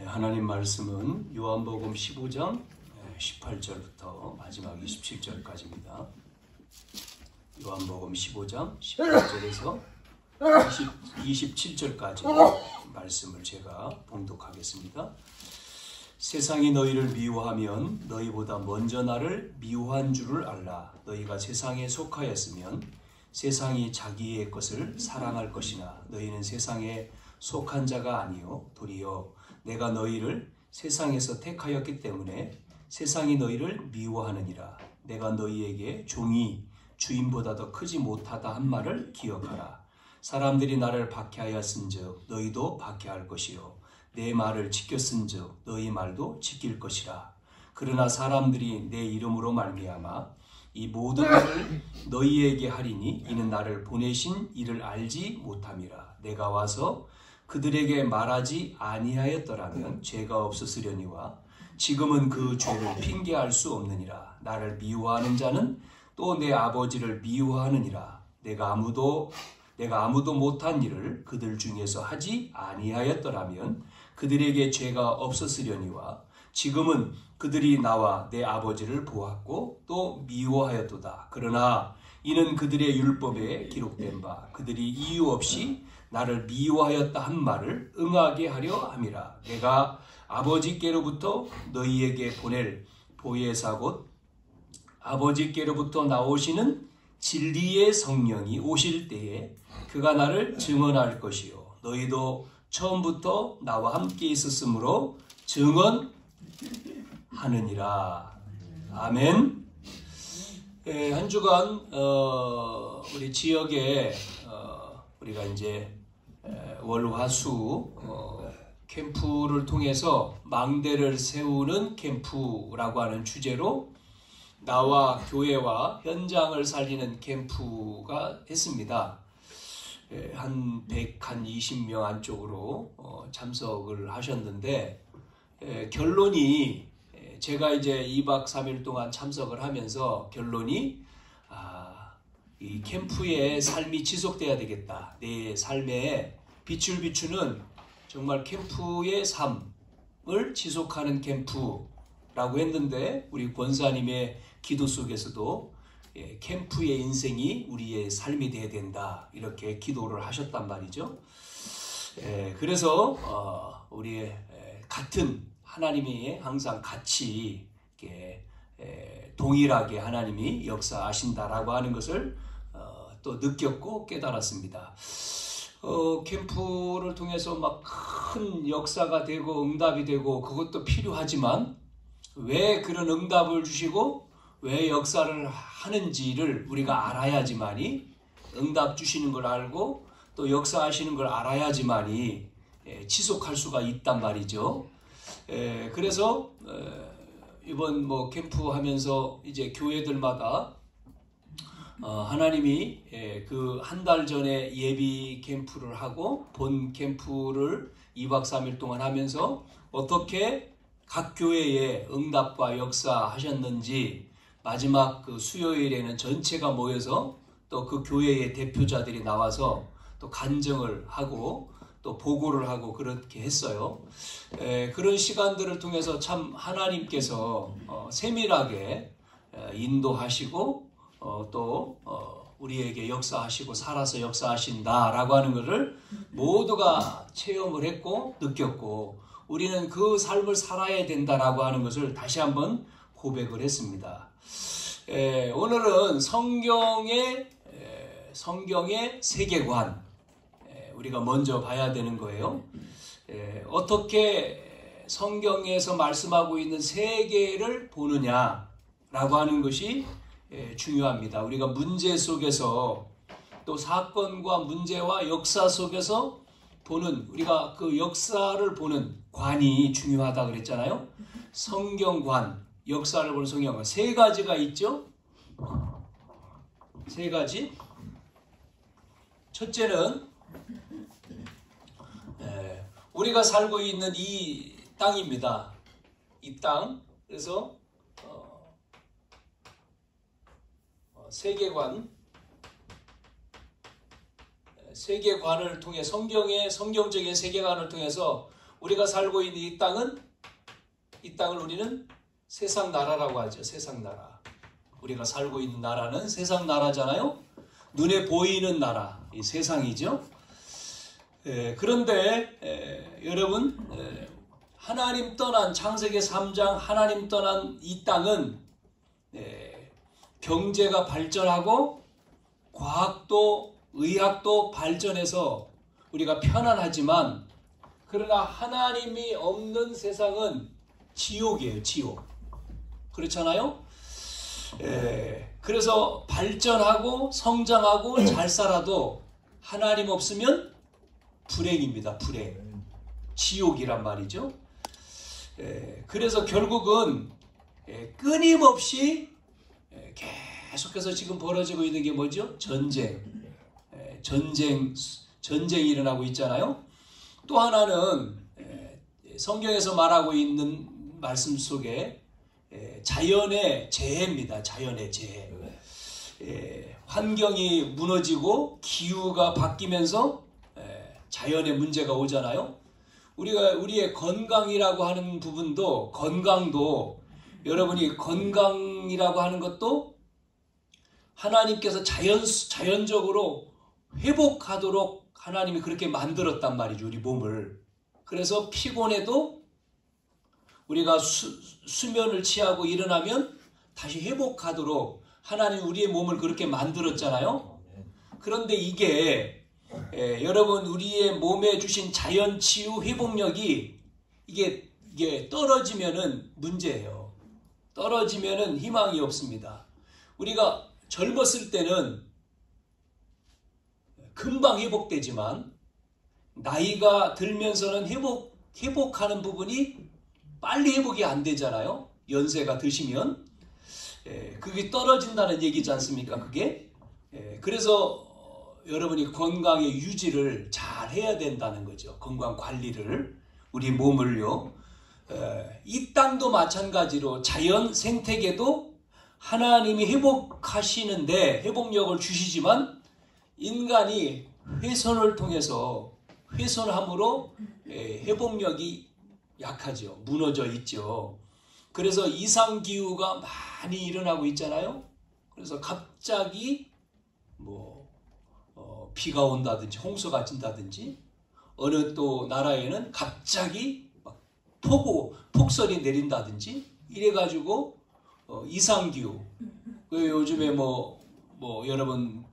하나님 말씀은 요한복음 15장 18절부터 마지막 27절까지입니다. 요한복음 15장 18절에서 27절까지 말씀을 제가 봉독하겠습니다. 세상이 너희를 미워하면 너희보다 먼저 나를 미워한 줄을 알라. 너희가 세상에 속하였으면 세상이 자기의 것을 사랑할 것이나 너희는 세상에 속한 자가 아니요 도리어 내가 너희를 세상에서 택하였기 때문에 세상이 너희를 미워하느니라. 내가 너희에게 종이 주인보다 더 크지 못하다 한 말을 기억하라. 사람들이 나를 박해하였은즉 너희도 박해할 것이요 내 말을 지켰은즉 너희 말도 지킬 것이라. 그러나 사람들이 내 이름으로 말미암아 이 모든 일을 너희에게 하리니 이는 나를 보내신 이를 알지 못함이라. 내가 와서 그들에게 말하지 아니하였더라면 죄가 없었으려니와 지금은 그 죄를 핑계할 수 없느니라. 나를 미워하는 자는 또 내 아버지를 미워하느니라. 내가 아무도 못한 일을 그들 중에서 하지 아니하였더라면 그들에게 죄가 없었으려니와 지금은 그들이 나와 내 아버지를 보았고 또 미워하였도다. 그러나 이는 그들의 율법에 기록된 바 그들이 이유 없이 나를 미워하였다 한 말을 응하게 하려 함이라. 내가 아버지께로부터 너희에게 보낼 보혜사 곧 아버지께로부터 나오시는 진리의 성령이 오실 때에 그가 나를 증언할 것이요 너희도 처음부터 나와 함께 있었으므로 증언하느니라. 아멘. 한 주간 우리 지역에 우리가 이제 월화수 캠프를 통해서 망대를 세우는 캠프라고 하는 주제로 나와 교회와 현장을 살리는 캠프가 했습니다. 한 120명 안쪽으로 참석을 하셨는데 결론이 제가 이제 2박 3일 동안 참석을 하면서 결론이 이 캠프의 삶이 지속돼야 되겠다. 내 삶에 빛을 비추는 정말 캠프의 삶을 지속하는 캠프라고 했는데 우리 권사님의 기도 속에서도 캠프의 인생이 우리의 삶이 돼야 된다. 이렇게 기도를 하셨단 말이죠. 그래서 우리 같은 하나님이 항상 같이 이렇게 동일하게 하나님이 역사하신다라고 하는 것을 또 느꼈고 깨달았습니다. 캠프를 통해서 막 큰 역사가 되고 응답이 되고 그것도 필요하지만 왜 그런 응답을 주시고 왜 역사를 하는지를 우리가 알아야지만이 응답 주시는 걸 알고 또 역사하시는 걸 알아야지만이 지속할 수가 있단 말이죠. 그래서 이번 캠프 하면서 이제 교회들마다 하나님이 그 한 달 전에 예비 캠프를 하고 본 캠프를 2박 3일 동안 하면서 어떻게 각 교회에 응답과 역사하셨는지 마지막 그 수요일에는 전체가 모여서 또 그 교회의 대표자들이 나와서 또 간증을 하고 또 보고를 하고 그렇게 했어요. 그런 시간들을 통해서 참 하나님께서 세밀하게 인도하시고 또 우리에게 역사하시고 살아서 역사하신다라고 하는 것을 모두가 체험을 했고 느꼈고 우리는 그 삶을 살아야 된다라고 하는 것을 다시 한번 고백을 했습니다. 오늘은 성경의 세계관 우리가 먼저 봐야 되는 거예요. 어떻게 성경에서 말씀하고 있는 세계를 보느냐라고 하는 것이 중요합니다. 우리가 문제 속에서 또 사건과 문제와 역사 속에서 보는 우리가 그 역사를 보는 관이 중요하다 그랬잖아요. 성경관, 역사를 보는 성경관 세 가지가 있죠. 세 가지. 첫째는 우리가 살고 있는 이 땅입니다. 이 땅. 그래서 세계관 세계관을 통해 성경적인 세계관을 통해서 우리가 살고 있는 이 땅을 우리는 세상 나라라고 하죠. 세상 나라. 우리가 살고 있는 나라는 세상 나라잖아요. 눈에 보이는 나라, 이 세상이죠. 그런데 여러분, 하나님 떠난 창세기 3장 하나님 떠난 이 땅은 경제가 발전하고 과학도 의학도 발전해서 우리가 편안하지만, 그러나 하나님이 없는 세상은 지옥이에요. 지옥. 그렇잖아요. 그래서 발전하고 성장하고 잘 살아도 하나님 없으면 불행입니다. 불행. 지옥이란 말이죠. 그래서 결국은 끊임없이 계속해서 지금 벌어지고 있는 게 뭐죠? 전쟁이 일어나고 있잖아요. 또 하나는 성경에서 말하고 있는 말씀 속에 자연의 재해입니다. 자연의 재해. 환경이 무너지고 기후가 바뀌면서 자연의 문제가 오잖아요. 우리의 건강이라고 하는 부분도, 건강도, 여러분이 건강이라고 하는 것도 하나님께서 자연적으로 회복하도록 하나님이 그렇게 만들었단 말이죠. 우리 몸을. 그래서 피곤해도 우리가 수면을 취하고 일어나면 다시 회복하도록 하나님 우리의 몸을 그렇게 만들었잖아요. 그런데 이게 여러분, 우리의 몸에 주신 자연 치유 회복력이 이게 떨어지면은 문제예요. 떨어지면은 희망이 없습니다. 우리가 젊었을 때는 금방 회복되지만 나이가 들면서는 회복하는 부분이 빨리 회복이 안 되잖아요. 연세가 드시면 그게 떨어진다는 얘기지 않습니까? 그게 그래서 여러분이 건강의 유지를 잘 해야 된다는 거죠. 건강 관리를, 우리 몸을요. 이 땅도 마찬가지로 자연 생태계도 하나님이 회복하시는데 회복력을 주시지만 인간이 훼손을 통해서 훼손함으로 회복력이 약하죠. 무너져 있죠. 그래서 이상기후가 많이 일어나고 있잖아요. 그래서 갑자기 비가 온다든지 홍수가 친다든지, 어느 또 나라에는 갑자기 막 폭설이 내린다든지 이래가지고 이상기후. 요즘에 여러분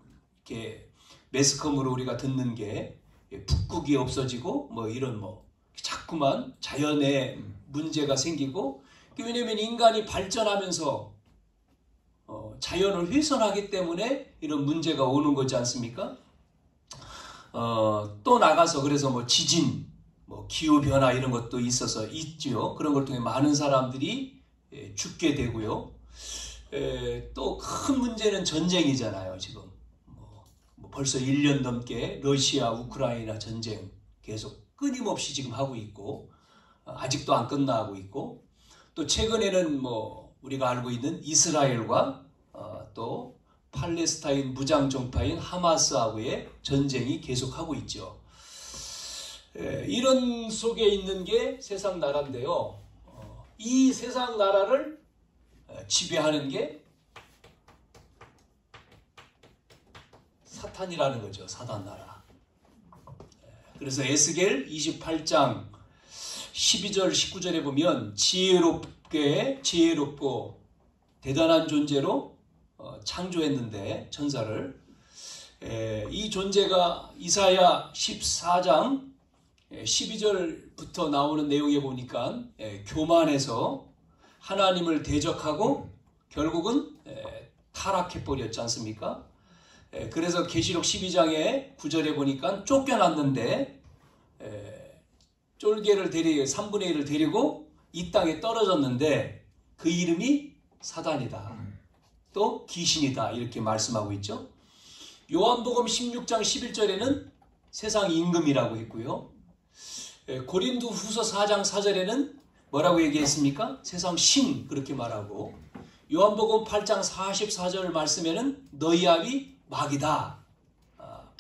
이렇게 매스컴으로 우리가 듣는 게 북극이 없어지고 이런 자꾸만 자연에 문제가 생기고, 왜냐하면 인간이 발전하면서 자연을 훼손하기 때문에 이런 문제가 오는 거지 않습니까? 또 나가서 그래서 지진, 기후변화 이런 것도 있죠. 그런 걸 통해 많은 사람들이 죽게 되고요. 또 큰 문제는 전쟁이잖아요. 지금 벌써 1년 넘게 러시아 우크라이나 전쟁 계속 끊임없이 지금 하고 있고, 아직도 안 끝나고 있고, 또 최근에는 우리가 알고 있는 이스라엘과 또 팔레스타인 무장정파인 하마스하고의 전쟁이 계속하고 있죠. 이런 속에 있는 게 세상 나라인데요. 이 세상 나라를 지배하는 게 사탄이라는 거죠. 사단 나라. 그래서 에스겔 28장 12절 19절에 보면 지혜롭고 대단한 존재로 창조했는데, 천사를, 이 존재가 이사야 14장 12절부터 나오는 내용에 보니까 교만해서 하나님을 대적하고 결국은 타락해버렸지 않습니까? 그래서 계시록 12장의 9절에 보니까 쫓겨났는데 쫄개를 3분의 1을 데리고 이 땅에 떨어졌는데 그 이름이 사단이다. 또 귀신이다. 이렇게 말씀하고 있죠. 요한복음 16장 11절에는 세상 임금이라고 했고요. 고린도후서 4장 4절에는 뭐라고 얘기했습니까? 세상 신, 그렇게 말하고, 요한복음 8장 44절 말씀에는 너희 아비 마귀다.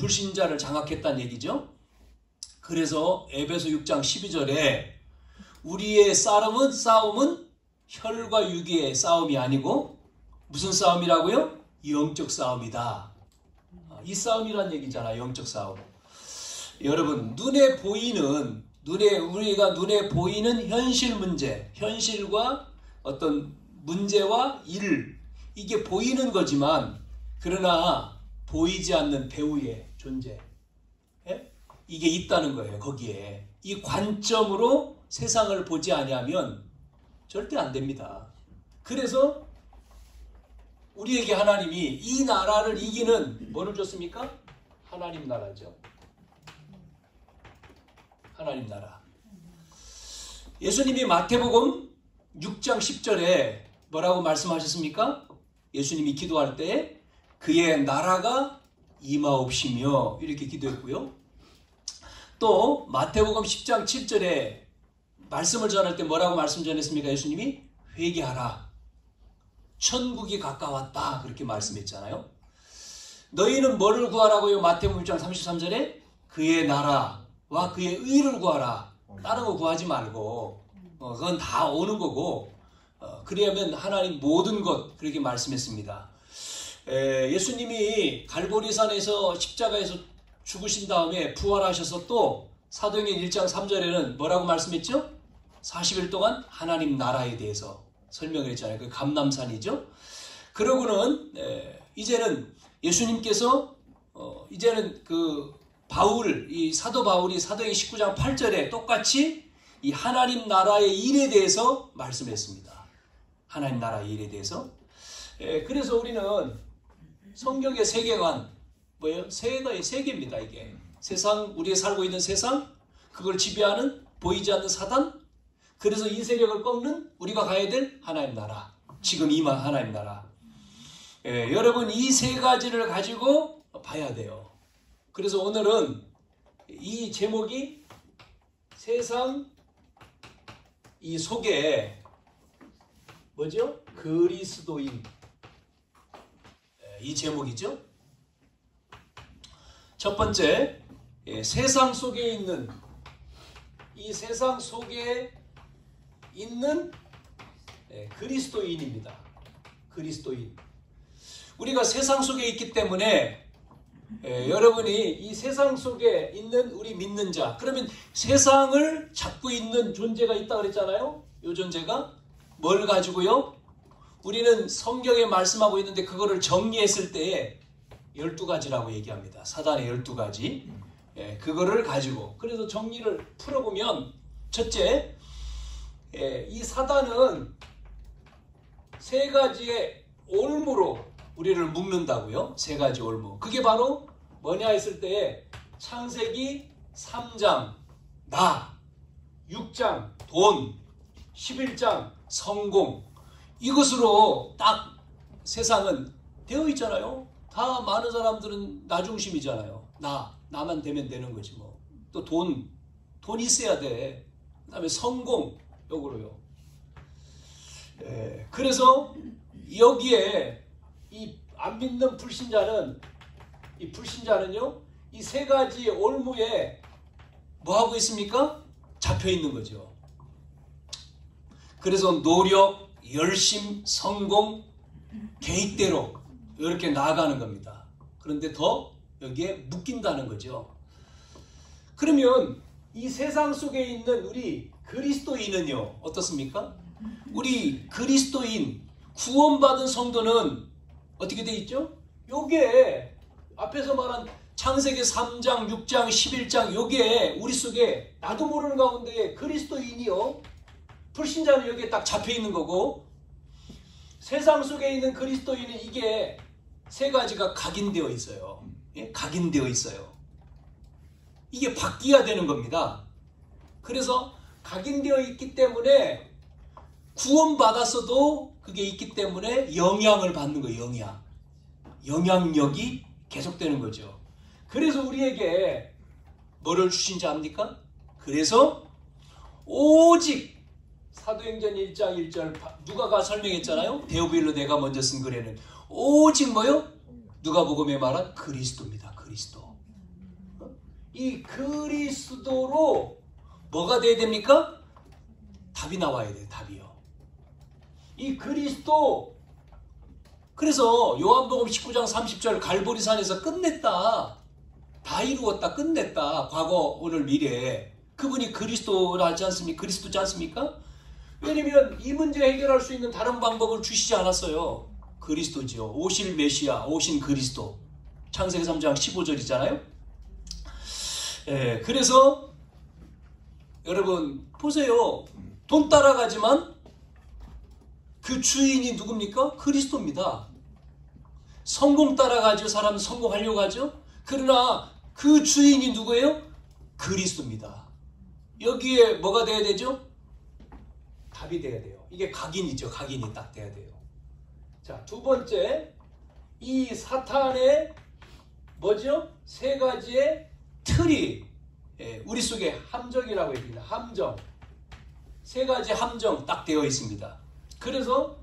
불신자를 장악했다는 얘기죠. 그래서 에베소 6장 12절에 우리의 싸움은 혈과 육의 싸움이 아니고 무슨 싸움이라고요? 영적 싸움이다. 이 싸움이란 얘기잖아. 영적 싸움. 여러분, 우리가 눈에 보이는 현실 문제, 현실과 어떤 문제와 일, 이게 보이는 거지만 그러나 보이지 않는 배우의 존재, 이게 있다는 거예요. 거기에 이 관점으로 세상을 보지 아니하면 절대 안 됩니다. 그래서 우리에게 하나님이 이 나라를 이기는 뭐를 줬습니까? 하나님 나라죠. 하나님 나라. 예수님이 마태복음 6장 10절에 뭐라고 말씀하셨습니까? 예수님이 기도할 때 그의 나라가 임하옵시며 이렇게 기도했고요. 또 마태복음 10장 7절에 말씀을 전할 때 뭐라고 말씀 전했습니까? 예수님이 회개하라. 천국이 가까웠다. 그렇게 말씀했잖아요. 너희는 뭐를 구하라고요? 마태복음 6장 33절에 그의 나라와 그의 의를 구하라. 다른 거 구하지 말고 그건 다 오는 거고 그러면 하나님 모든 것 그렇게 말씀했습니다. 예수님이 갈보리산에서 십자가에서 죽으신 다음에 부활하셔서 또 사도행전 1장 3절에는 뭐라고 말씀했죠? 40일 동안 하나님 나라에 대해서 설명을 했잖아요. 그 감람산이죠. 그러고는 이제는 예수님께서 이제는 그 이 사도 바울이 사도행전 19장 8절에 똑같이 이 하나님 나라의 일에 대해서 말씀했습니다. 하나님 나라의 일에 대해서. 그래서 우리는 성경의 세계관 뭐예요? 세계입니다. 이게 세상, 우리가 살고 있는 세상, 그걸 지배하는 보이지 않는 사단. 그래서 이 세력을 꺾는 우리가 가야 될 하나님 나라, 지금 임한 하나님 나라. 여러분 이 세 가지를 가지고 봐야 돼요. 그래서 오늘은 이 제목이 세상 이 속에 뭐죠? 그리스도인, 이 제목이죠. 첫 번째, 세상 속에 있는 이 세상 속에 있는 그리스도인입니다. 그리스도인. 우리가 세상 속에 있기 때문에 여러분이 이 세상 속에 있는 우리 믿는 자, 그러면 세상을 잡고 있는 존재가 있다 그랬잖아요. 이 존재가 뭘 가지고요? 우리는 성경에 말씀하고 있는데 그거를 정리했을 때에 12가지라고 얘기합니다. 사단의 12가지. 그거를 가지고. 그래서 정리를 풀어보면 첫째, 이 사단은 세 가지의 올무로 우리를 묶는다고요. 세 가지 올무. 그게 바로 뭐냐 했을 때 창세기 3장 나, 6장 돈, 11장 성공, 이것으로 딱 세상은 되어 있잖아요. 다 많은 사람들은 나 중심이잖아요. 나만 되면 되는 거지 뭐. 또 돈 있어야 돼. 그 다음에 성공, 역으로요. 그래서 여기에 이 안 믿는 불신자는요, 이 세 가지 올무에 뭐 하고 있습니까? 잡혀 있는 거죠. 그래서 노력, 열심, 성공, 계획대로 이렇게 나아가는 겁니다. 그런데 더 여기에 묶인다는 거죠. 그러면 이 세상 속에 있는 우리 그리스도인은요, 어떻습니까? 우리 그리스도인, 구원받은 성도는 어떻게 돼 있죠? 요게 앞에서 말한 창세기 3장, 6장, 11장 요게 우리 속에 나도 모르는 가운데 그리스도인이요. 불신자는 여기에 딱 잡혀 있는 거고, 세상 속에 있는 그리스도인은 이게 세 가지가 각인되어 있어요. 각인되어 있어요. 이게 바뀌어야 되는 겁니다. 그래서 각인되어 있기 때문에 구원받았어도 그게 있기 때문에 영향을 받는 거예요. 영향력이 계속되는 거죠. 그래서 우리에게 뭐를 주신지 압니까? 그래서 오직 사도행전 1장 1절 누가가 설명했잖아요. 데오빌로 내가 먼저 쓴 글에는 오직 뭐요? 누가복음에 말한 그리스도입니다. 그리스도. 이 그리스도로 뭐가 돼야 됩니까? 답이 나와야 돼요. 답이요. 이 그리스도. 그래서 요한복음 19장 30절 갈보리산에서 끝냈다. 다 이루었다. 끝냈다. 과거, 오늘, 미래. 그분이 그리스도라지 않습니까? 그리스도지 않습니까? 왜냐면 이 문제 해결할 수 있는 다른 방법을 주시지 않았어요. 그리스도지요. 오실 메시아, 오신 그리스도. 창세기 3장 15절이잖아요. 예, 그래서 여러분 보세요. 돈 따라가지만 그 주인이 누굽니까? 그리스도입니다. 성공 따라가죠. 사람 성공하려고 하죠. 그러나 그 주인이 누구예요? 그리스도입니다. 여기에 뭐가 돼야 되죠? 답이 돼야 돼요. 이게 각인이죠. 각인이 딱 돼야 돼요. 자, 두 번째, 이 사탄의 뭐죠? 세 가지의 틀이 우리 속에 함정이라고 합니다. 함정. 세 가지 함정 딱 되어 있습니다. 그래서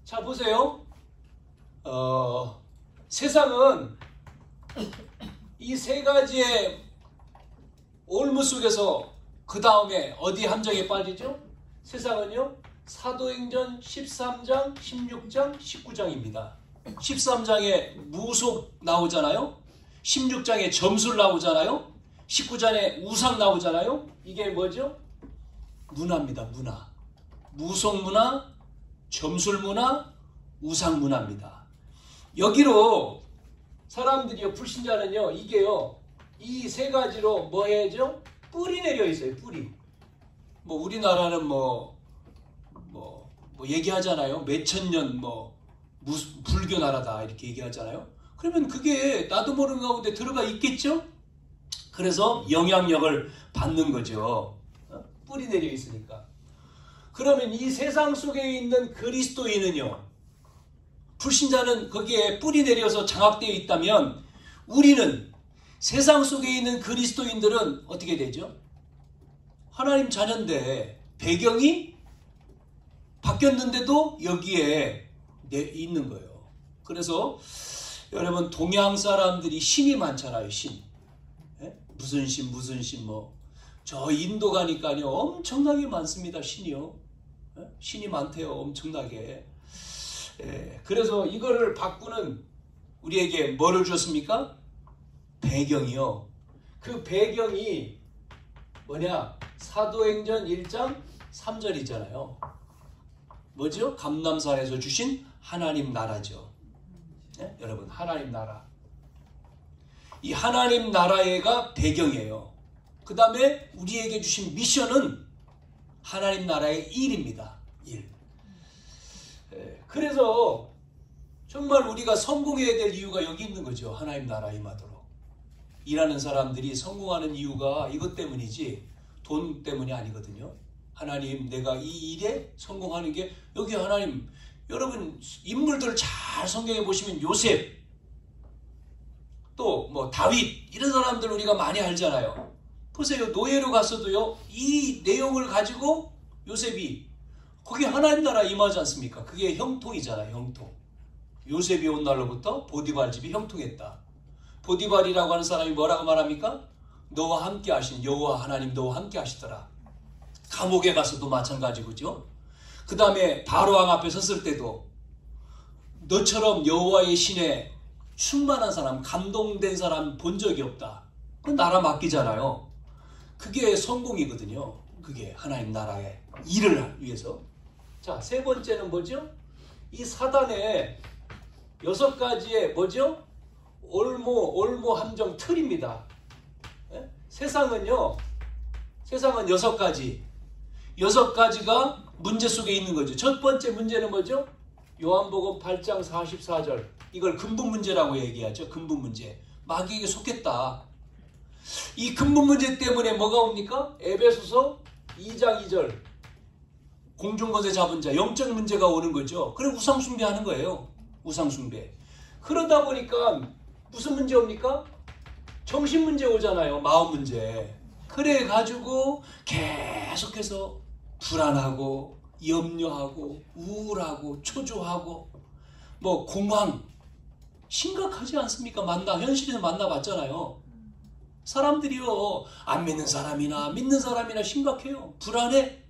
자 보세요. 세상은 이 세 가지의 올무 속에서 그 다음에 어디 함정에 빠지죠? 세상은요. 사도행전 13장, 16장, 19장입니다. 13장에 무속 나오잖아요. 16장에 점술 나오잖아요. 19장에 우상 나오잖아요. 이게 뭐죠? 문화입니다. 문화. 무속문화, 점술문화, 우상문화입니다. 여기로 사람들이요, 불신자는요, 이게요, 이 세 가지로 뭐 해야죠? 뿌리 내려 있어요. 뿌리. 뭐 우리나라는 뭐 얘기하잖아요. 몇천 년 불교 나라다 이렇게 얘기하잖아요. 그러면 그게 나도 모르는 가운데 들어가 있겠죠? 그래서 영향력을 받는 거죠. 뿌리 내려 있으니까. 그러면 이 세상 속에 있는 그리스도인은요, 불신자는 거기에 뿌리 내려서 장악되어 있다면 우리는 세상 속에 있는 그리스도인들은 어떻게 되죠? 하나님 자녀인데 배경이 바뀌었는데도 여기에 있는 거예요. 그래서 여러분 동양 사람들이 신이 많잖아요. 신. 무슨 신 무슨 신 저 인도 가니까요 엄청나게 많습니다. 신이요. 신이 많대요. 엄청나게. 그래서 이거를 바꾸는 우리에게 뭐를 줬습니까? 배경이요. 그 배경이 뭐냐? 사도행전 1장 3절이잖아요. 뭐죠? 감람산에서 주신 하나님 나라죠. 네? 여러분 하나님 나라. 이 하나님 나라가 배경이에요. 그 다음에 우리에게 주신 미션은 하나님 나라의 일입니다. 일. 그래서 정말 우리가 성공해야 될 이유가 여기 있는 거죠. 하나님 나라 임하도록. 일하는 사람들이 성공하는 이유가 이것 때문이지 돈 때문이 아니거든요. 하나님 내가 이 일에 성공하는 게 여기 하나님. 여러분 인물들 잘 성경에 보시면 요셉 또 다윗 이런 사람들 우리가 많이 알잖아요. 보세요. 노예로 갔어도요. 이 내용을 가지고 요셉이 거기 하나님 나라 임하지 않습니까? 그게 형통이잖아요. 형통. 요셉이 온 날로부터 보디발 집이 형통했다. 보디발이라고 하는 사람이 뭐라고 말합니까? 너와 함께 하신 여호와 하나님 너와 함께 하시더라. 감옥에 가서도 마찬가지고죠. 그 다음에 바로왕 앞에 섰을 때도 너처럼 여호와의 신에 충만한 사람, 감동된 사람 본 적이 없다. 그건 나라 맡기잖아요. 그게 성공이거든요. 그게 하나님 나라의 일을 위해서. 자, 세 번째는 뭐죠? 이 사단의 6가지의 뭐죠? 올무 함정 틀입니다. 세상은요. 세상은 6가지. 6가지가 문제 속에 있는 거죠. 첫 번째 문제는 뭐죠? 요한복음 8장 44절. 이걸 근본 문제라고 얘기하죠. 근본 문제. 마귀에게 속했다. 이 근본 문제 때문에 뭐가 옵니까? 에베소서 2장 2절. 공중권세 잡은 자, 영적 문제가 오는 거죠. 그래 우상 숭배하는 거예요. 우상 숭배. 그러다 보니까 무슨 문제 옵니까? 정신 문제 오잖아요. 마음 문제. 그래 가지고 계속해서 불안하고 염려하고 우울하고 초조하고 공황 심각하지 않습니까? 현실에서 만나봤잖아요. 사람들이요, 안 믿는 사람이나 믿는 사람이나 심각해요. 불안해,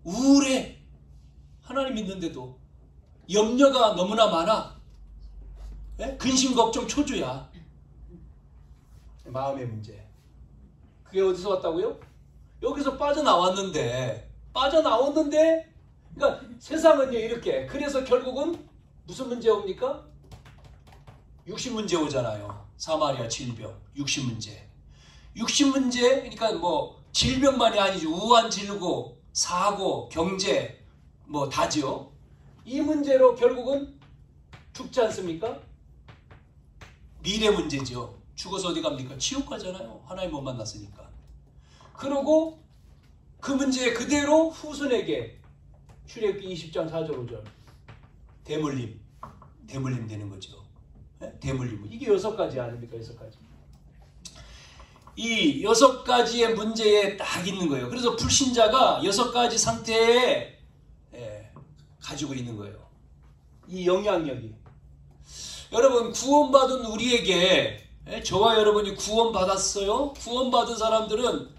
우울해. 하나님 믿는데도 염려가 너무나 많아. 근심 걱정 초조야. 마음의 문제. 그게 어디서 왔다고요? 여기서 빠져나왔는데, 그러니까 세상은요 이렇게. 그래서 결국은 무슨 문제 옵니까? 육신 문제 오잖아요. 사마리아 질병, 육신 문제. 육신 문제, 그러니까 뭐 질병만이 아니죠. 우한 질고, 사고, 경제, 뭐 다죠. 이 문제로 결국은 죽지 않습니까? 미래 문제죠. 죽어서 어디 갑니까? 지옥 가잖아요. 하나님 못 만났으니까. 그리고 그 문제 그대로 후손에게 출애굽기 20장 4절 5절 대물림 되는 거죠. 대물림. 이게 6가지 아닙니까? 6가지. 이 6가지의 문제에 딱 있는 거예요. 그래서 불신자가 6가지 상태에 가지고 있는 거예요. 이 영향력이. 여러분, 구원받은 우리에게, 저와 여러분이 구원받았어요. 구원받은 사람들은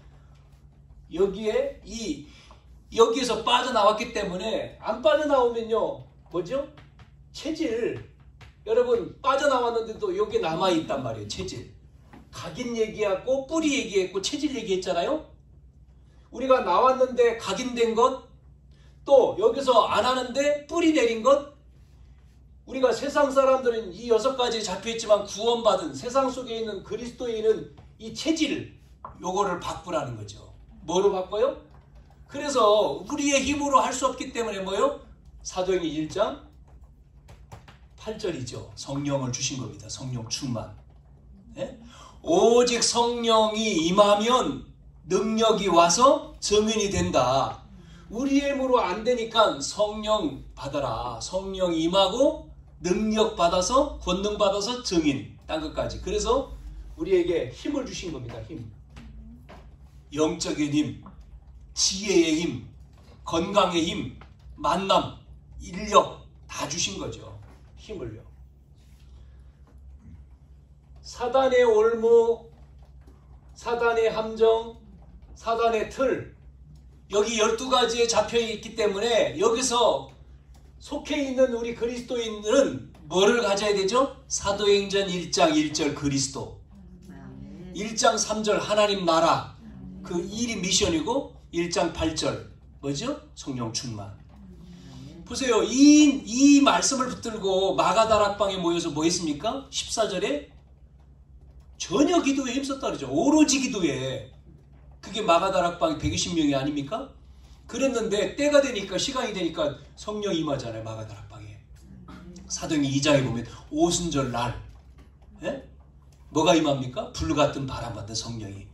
여기에서 빠져나왔기 때문에, 안 빠져나오면요, 뭐죠? 체질. 여러분, 빠져나왔는데도 여기 남아있단 말이에요. 체질. 각인 얘기하고 뿌리 얘기했고 체질 얘기했잖아요. 우리가 나왔는데 각인된 것, 또 여기서 안 하는데 뿌리 내린 것. 우리가 세상 사람들은 이 6가지에 잡혀있지만 구원받은 세상 속에 있는 그리스도인은 이 체질, 요거를 바꾸라는 거죠. 뭐로 바꿔요? 그래서 우리의 힘으로 할 수 없기 때문에 뭐요? 사도행전 1장 8절이죠. 성령을 주신 겁니다. 성령 충만. 오직 성령이 임하면 능력이 와서 증인이 된다. 우리의 힘으로 안 되니까 성령 받아라. 성령 임하고 능력 받아서, 권능 받아서 증인, 딴 것까지. 그래서 우리에게 힘을 주신 겁니다. 힘. 영적인 힘, 지혜의 힘, 건강의 힘, 만남, 인력 다 주신 거죠. 힘을요. 사단의 올무, 사단의 함정, 사단의 틀, 여기 12가지에 잡혀있기 때문에 여기서 속해 있는 우리 그리스도인들은 뭐를 가져야 되죠? 사도행전 1장 1절 그리스도, 1장 3절 하나님 나라, 그 일이 미션이고 1장 8절 뭐죠? 성령 충만. 보세요. 이 말씀을 붙들고 마가다락방에 모여서 뭐 했습니까? 14절에 전혀 기도에 힘썼다 그러죠. 오로지 기도에. 그게 마가다락방 120명이 아닙니까? 그랬는데 때가 되니까, 시간이 되니까 성령 임하잖아요. 마가다락방에. 사도행전 2장에 보면 오순절 날 뭐가 임합니까? 불같은 바람 같은 성령이.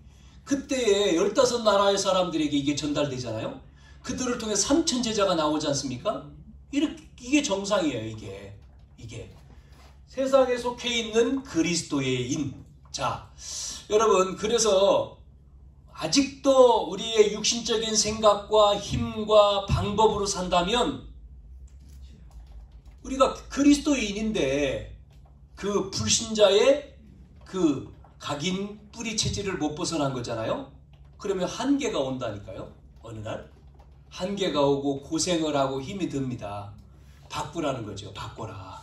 그때에 15나라의 사람들에게 이게 전달되잖아요. 그들을 통해 3천 제자가 나오지 않습니까? 이게 정상이에요. 이게 세상에 속해 있는 그리스도의 인. 자, 여러분, 그래서 아직도 우리의 육신적인 생각과 힘과 방법으로 산다면 우리가 그리스도인인데 그 불신자의 그 각인 뿌리 체질을 못 벗어난 거잖아요. 그러면 한계가 온다니까요. 어느 날 한계가 오고 고생을 하고 힘이 듭니다. 바꾸라는 거죠. 바꿔라.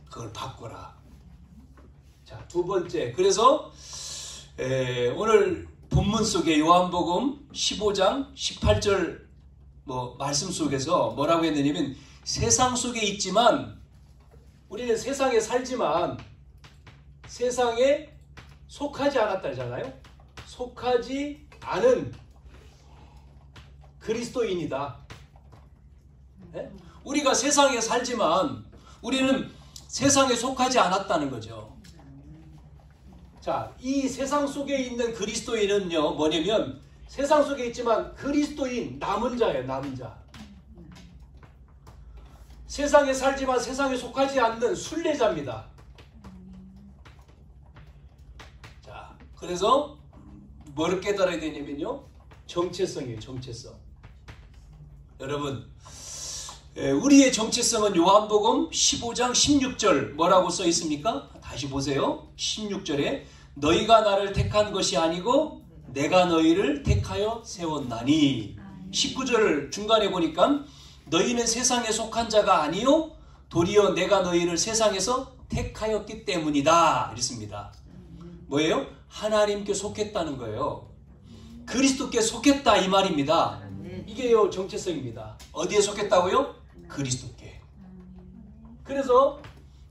그걸 바꿔라. 자, 두 번째. 그래서 오늘 본문 속에 요한복음 15장 18절 말씀 속에서 뭐라고 했느냐면, 세상 속에 있지만 우리는 세상에 살지만 세상에 속하지 않았다잖아요. 속하지 않은 그리스도인이다. 우리가 세상에 살지만 우리는 세상에 속하지 않았다는 거죠. 자, 이 세상 속에 있는 그리스도인은요, 뭐냐면 세상 속에 있지만 그리스도인, 남은 자예요. 남은 자. 세상에 살지만 세상에 속하지 않는 순례자입니다. 자, 그래서 뭐를 깨달아야 되냐면요, 정체성이에요. 정체성. 여러분, 우리의 정체성은 요한복음 15장 16절 뭐라고 써 있습니까? 다시 보세요. 16절에 너희가 나를 택한 것이 아니고 내가 너희를 택하여 세웠나니. 19절 중간에 보니까 너희는 세상에 속한 자가 아니요 도리어 내가 너희를 세상에서 택하였기 때문이다. 이랬습니다. 뭐예요? 하나님께 속했다는 거예요. 그리스도께 속했다 이 말입니다. 이게요 정체성입니다. 어디에 속했다고요? 그리스도께. 그래서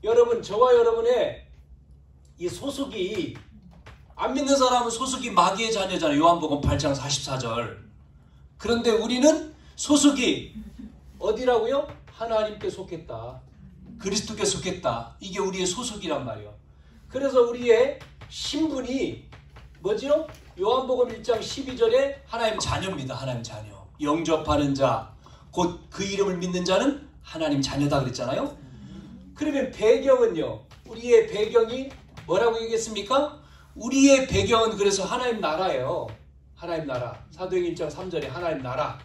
여러분, 저와 여러분의 이 소속이, 안 믿는 사람은 소속이 마귀의 자녀잖아요. 요한복음 8장 44절. 그런데 우리는 소속이 어디라고요? 하나님께 속했다. 그리스도께 속했다. 이게 우리의 소속이란 말이에요. 그래서 우리의 신분이 뭐죠? 요한복음 1장 12절에 하나님 자녀입니다. 하나님 자녀. 영접하는 자, 곧 그 이름을 믿는 자는 하나님 자녀다 그랬잖아요. 그러면 배경은요, 우리의 배경이 뭐라고 얘기했습니까? 우리의 배경은 그래서 하나님 나라예요. 하나님 나라. 사도행 1장 3절에 하나님 나라.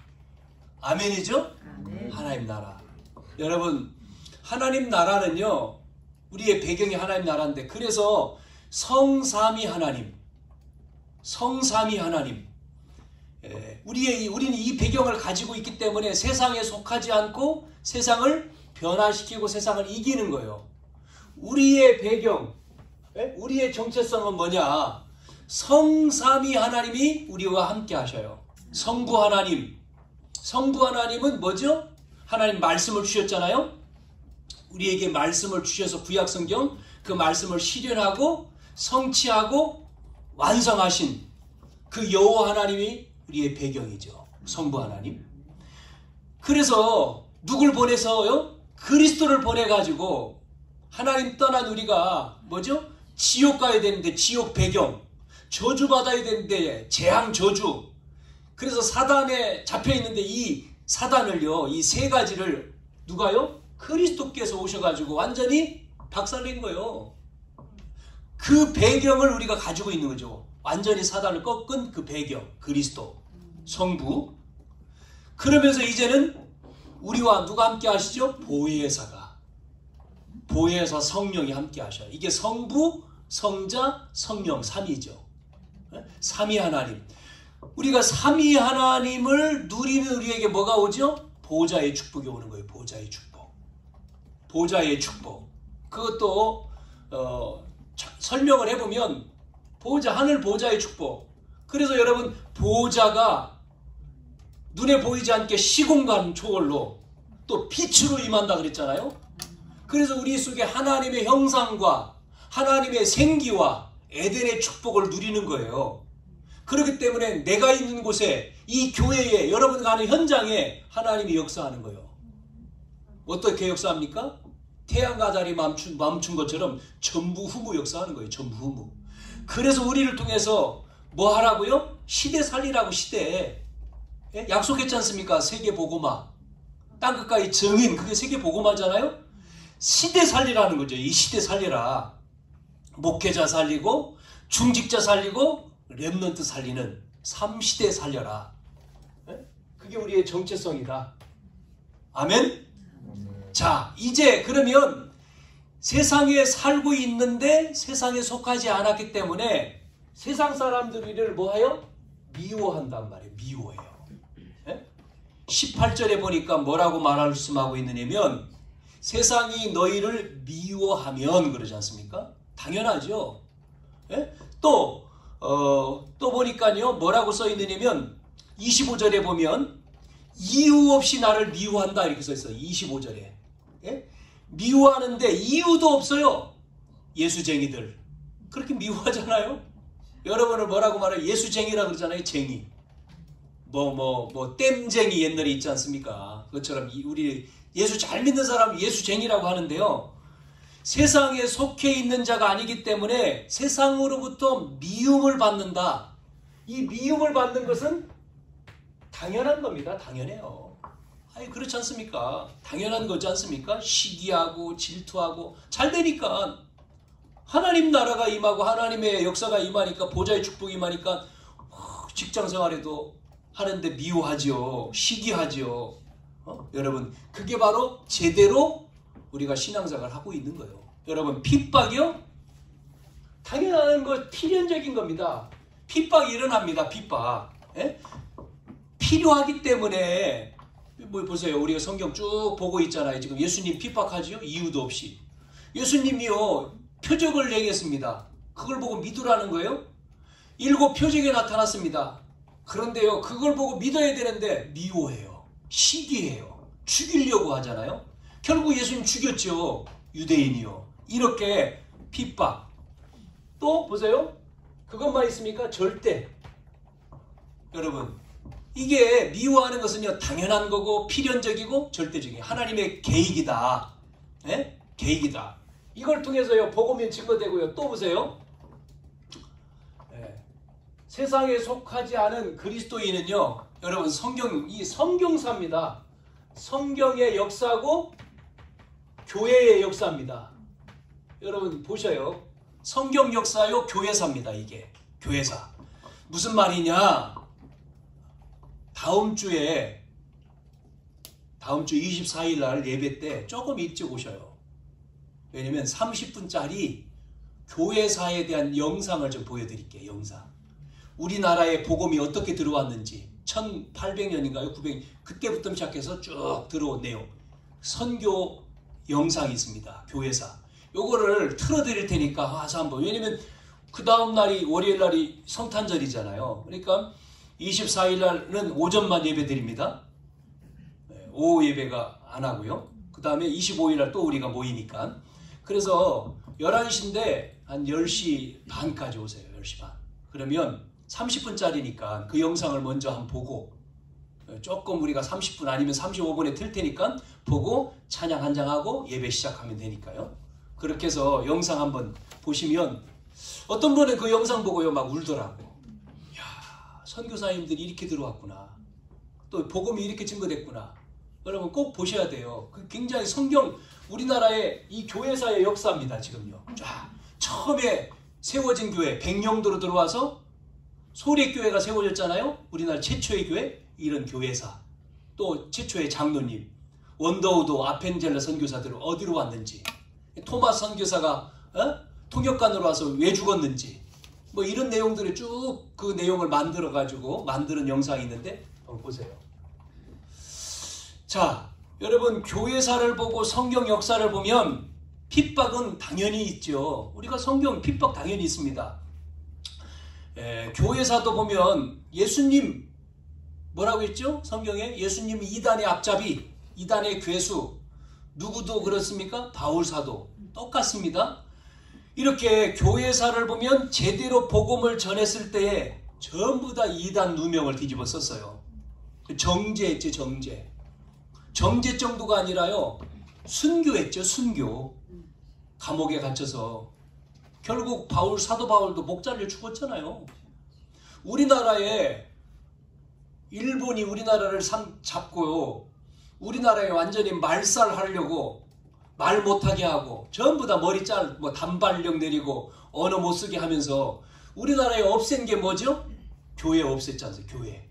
아멘이죠? 아멘. 하나님 나라. 여러분, 하나님 나라는요, 우리의 배경이 하나님 나라인데, 그래서 성삼위 하나님, 성삼위 하나님, 우리는 이 배경을 가지고 있기 때문에 세상에 속하지 않고 세상을 변화시키고 세상을 이기는 거예요. 우리의 배경, 우리의 정체성은 뭐냐? 성삼위 하나님이 우리와 함께 하셔요. 성부 하나님. 성부 하나님은 뭐죠? 하나님 말씀을 주셨잖아요. 우리에게 말씀을 주셔서 구약성경 그 말씀을 실현하고 성취하고 완성하신 그 여호와 하나님이 우리의 배경이죠. 성부 하나님. 그래서 누굴 보내서요? 그리스도를 보내가지고 하나님 떠난 우리가 뭐죠? 지옥 가야 되는데 지옥 배경, 저주받아야 되는데 재앙 저주. 그래서 사단에 잡혀있는데 이 사단을요, 이 세 가지를 누가요? 그리스도께서 오셔가지고 완전히 박살낸 거예요. 그 배경을 우리가 가지고 있는 거죠. 완전히 사단을 꺾은 그 배경, 그리스도, 성부. 그러면서 이제는 우리와 누가 함께 하시죠? 보혜사가. 보혜사 성령이 함께 하셔요. 이게 성부, 성자, 성령, 삼위죠. 삼위 하나님. 우리가 삼위 하나님을 누리는 우리에게 뭐가 오죠? 보좌의 축복이 오는 거예요. 보좌의 축복. 보좌의 축복. 그것도 설명을 해보면 보좌, 하늘 보좌의 축복. 그래서 여러분, 보좌가 눈에 보이지 않게 시공간 초월로 또 빛으로 임한다 그랬잖아요. 그래서 우리 속에 하나님의 형상과 하나님의 생기와 에덴의 축복을 누리는 거예요. 그렇기 때문에 내가 있는 곳에, 이 교회에, 여러분가 하는 현장에 하나님이 역사하는 거예요. 어떻게 역사합니까? 태양과 달이 멈춘 것처럼 전부후무 역사하는 거예요. 전부후무. 그래서 우리를 통해서 뭐 하라고요? 시대 살리라고. 시대. 약속했지 않습니까? 세계보고마. 땅끝까지 증인. 그게 세계보고마잖아요. 시대 살리라는 거죠. 이 시대 살리라. 목회자 살리고 중직자 살리고 렘넌트 살리는 3시대 살려라. 그게 우리의 정체성이다. 아멘? 자, 이제 그러면 세상에 살고 있는데 세상에 속하지 않았기 때문에 세상 사람들을 뭐해요? 미워한단 말이에요. 미워해요. 18절에 보니까 뭐라고 말씀하고 있느냐면 세상이 너희를 미워하면 그러지 않습니까? 당연하죠. 또 보니까요 뭐라고 써 있느냐면 25절에 보면 이유 없이 나를 미워한다 이렇게 써 있어요. 25절에. 미워하는데 이유도 없어요. 예수쟁이들. 그렇게 미워하잖아요. 여러분을 뭐라고 말해요? 예수쟁이라고 그러잖아요. 쟁이. 땜쟁이 옛날에 있지 않습니까? 그것처럼 우리 예수 잘 믿는 사람 예수쟁이라고 하는데요. 세상에 속해 있는 자가 아니기 때문에 세상으로부터 미움을 받는다. 이 미움을 받는 것은 당연한 겁니다. 당연해요. 아니 그렇지 않습니까? 당연한 거지 않습니까? 시기하고 질투하고 잘 되니까 하나님 나라가 임하고 하나님의 역사가 임하니까 보좌의 축복이 임하니까 직장생활에도 하는데 미워하지요. 시기하지요. 여러분 그게 바로 제대로 우리가 신앙생활을 하고 있는 거예요. 여러분 핍박이요? 당연한 것, 필연적인 겁니다. 핍박이 일어납니다. 핍박. 예? 필요하기 때문에 뭐 보세요. 우리가 성경 쭉 보고 있잖아요. 지금 예수님 핍박하지요? 이유도 없이. 예수님이요. 표적을 행했습니다. 그걸 보고 믿으라는 거예요? 7 표적이 나타났습니다. 그런데요. 그걸 보고 믿어야 되는데 미워해요. 시기해요. 죽이려고 하잖아요. 결국 예수님 죽였죠. 유대인이요. 이렇게 핍박. 또 보세요. 그것만 있습니까? 절대. 여러분, 이게 미워하는 것은요, 당연한 거고 필연적이고 절대적인 하나님의 계획이다. 예? 계획이다. 이걸 통해서요, 복음이 증거되고요. 또 보세요. 예. 세상에 속하지 않은 그리스도인은요, 여러분, 이 성경사입니다. 성경의 역사고 교회의 역사입니다. 여러분 보셔요. 성경 역사요, 교회사입니다. 이게 교회사. 무슨 말이냐? 다음 주 24일 날 예배 때 조금 일찍 오셔요. 왜냐면 30분짜리 교회사에 대한 영상을 좀 보여드릴게요. 영상. 우리나라에 복음이 어떻게 들어왔는지 1800년인가요? 900년 그때부터 시작해서 쭉 들어온 내용. 선교 영상이 있습니다. 교회사. 요거를 틀어드릴 테니까 와서 한번. 왜냐면 그 다음 날이 월요일 날이 성탄절이잖아요. 그러니까 24일 날은 오전만 예배 드립니다. 오후 예배가 안 하고요. 그 다음에 25일 날 또 우리가 모이니까. 그래서 11시인데 한 10시 반까지 오세요. 10시 반. 그러면 30분짜리니까 그 영상을 먼저 한번 보고 조금 우리가 30분 아니면 35분에 틀 테니까 보고 찬양 한 장하고 예배 시작하면 되니까요. 그렇게 해서 영상 한번 보시면 어떤 분은 그 영상 보고요 막 울더라고. 야, 선교사님들이 이렇게 들어왔구나. 또 복음이 이렇게 증거됐구나. 여러분 꼭 보셔야 돼요. 그 굉장히 성경 우리나라의 이 교회사의 역사입니다. 지금요. 쫙 처음에 세워진 교회 백령도로 들어와서 소래교회가 세워졌잖아요. 우리나라 최초의 교회. 이런 교회사. 또 최초의 장로님. 원더우도 아펜젤러 선교사들은 어디로 왔는지. 토마스 선교사가 통역관으로 와서 왜 죽었는지. 뭐 이런 내용들을 쭉 그 내용을 만들어가지고 만드는 영상이 있는데 한번 보세요. 자, 여러분 교회사를 보고 성경 역사를 보면 핍박은 당연히 있죠. 우리가 성경 핍박 당연히 있습니다. 교회사도 보면 예수님 뭐라고 했죠? 성경에 예수님이 이단의 앞잡이, 이단의 괴수. 누구도 그렇습니까? 바울사도 똑같습니다. 이렇게 교회사를 보면 제대로 복음을 전했을 때에 전부 다 이단 누명을 뒤집어 썼어요. 정죄했죠. 정죄 정도가 아니라요. 순교했죠. 순교. 감옥에 갇혀서 결국 사도 바울도 목 잘려 죽었잖아요. 우리나라에 일본이 우리나라를 잡고요. 우리나라에 완전히 말살하려고 말 못하게 하고 전부 다 머리 뭐 단발령 내리고 언어 못 쓰게 하면서 우리나라에 없앤 게 뭐죠? 교회 없앴지 않습니까? 교회.